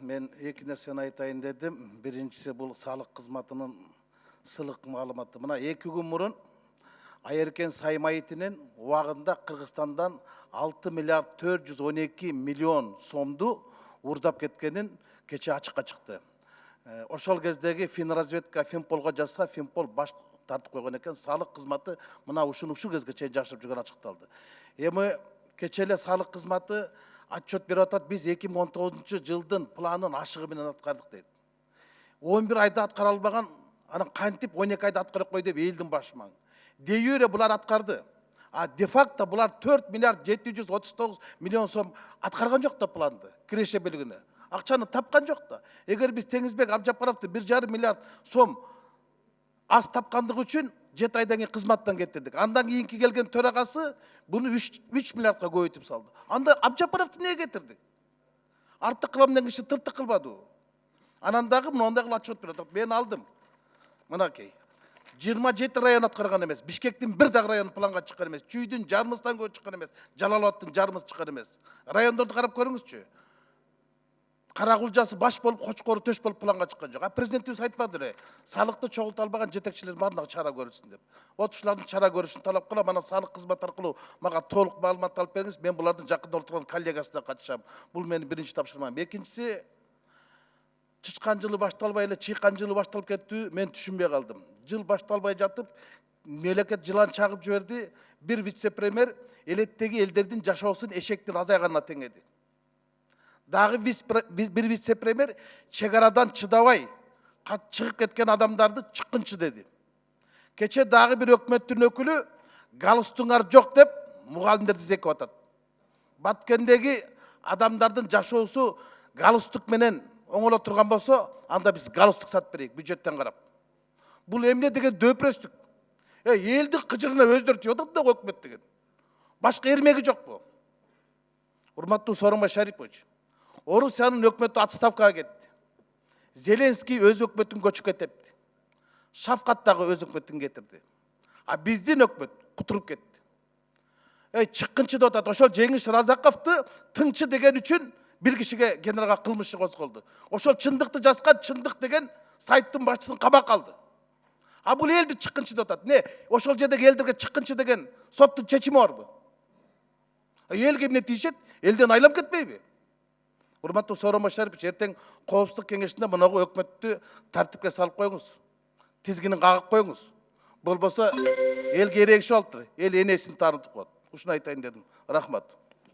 мен эки нерсени айтайын дедим. Биринчиси бул салык кызматынын сылык маалыматы. Мына 2 күн мурун Айеркен Саймайтинин убагында Кыргызстандан 6 миллиард 412 миллион сомду урдап кеткенин кече ачыкка чыкты. Ошол кездеги Финразведка Финполго жазса, Финпол баш тартып койгон экен. Салык кызматы мына ушул кезге чейин жашырып жүргөн ачыкталды. Эми кече эле салык кызматы отчет берип атат, биз 2019-жылдын планын ашыгы менен аткардык дейт. 11 айда аткара албаган, анан кантип 12 айда аткара кой деп элдин башы маң. Де-юре булар аткарды. А де-факто булар 4 миллиард 739 миллион сом аткарган жок да планды, киреше белгини. Акчаны тапкан жок да. Эгер биз Теңизбек Абжапаровду 1,5 миллиард сом аз тапкандыгы үчүн 7 айдан кийин кызматтан кетирдик. Андан кийинки келген төрагасы буну 3 миллиардка көбөйтүп салды. Анда Абжапаровду эмнеге кетирдик? Артык кылам деген киши тыртык кылбады. Анан дагы мондагы отчет берип атат. Мен алдым. Мынакей. 27 район аткарган эмес. Бишкектин бир дагы району планга чыккан эмес. Чүйдүн жарымыстан көп чыккан эмес. Жалал-Абадтын жарымысы чыккан эмес. Райондорду карап көрүңүзчү. Карагулжасы баш болуп, Кочкору төш болуп планга чыккан жок. Президентибиз айтпады эле, салыкты чогулта албаган жетекчилер баарына чара көрүлсүн деп. Вот ушулардын чара көрүшүн талап кылам, анан салык кызматы аркылуу мага толук маалымат алып бериңиз. Мен булардын жакында отурган коллегасына катышам. Бул менин биринчи тапшырмам. Экинчиси, чычкан жылы башталбай эле чыйкан жылы башталып кетти, мен түшүнбөй калдым. Жыл башталбай жатып, мемлекет жылан чагып жиберди. Бир вице-премьер элеттеги элдердин жашоосун эшектин азайганына теңеди. Дагы бир вице-премьер чек арадан чыдабай чыгып кеткен адамдарды чыккынчы деди. Кече дагы бир өкмөттүн өкүлү галстугуңар жок деп мугалимдерди зекип атат. Баткендеги адамдардын жашоосу галстук менен оңоло турган болсо, анда биз галстук сатып берейик бюджеттен карап. Бул эмне деген дөпүрөстүк? Элдин кыжырына өздөрү тийип атат да өкмөт деген. Башка эрмеги жокпу? Урматтуу Сооронбай Шарипович, Орусиянын өкмөтү отставкага кетти. Зеленский өз өкмөтүн көчүп кетти. Шавкат дагы өз өкмөтүн кетирди. А биздин өкмөт кутуруп кетти. Чыккынчы деп атат. Ошол Жеңиш Разаковду тынчы деген үчүн бир кишиге генералга кылмыш иши козголду. Ошол чындыкты жазган чындык деген сайттын башчысын кабакка алды. А бул элди чыккынчы деп атат. Не, ошол жердеги элдерге чыккынчы деген соттун чечими барбы? Элге эмне тийишет? Элден айлап кетпейби? Урматтуу Сооронбай Шарипович, эртең коопсуздук кеңешинде мынагы өкмөттү тартипке салып коюңуз. Тизгинин кагып коюңуз. Болбосо элге эрегишип алыптыр. Эл энесин таанытып коет. Ушуну айтайын дедим. Рахмат.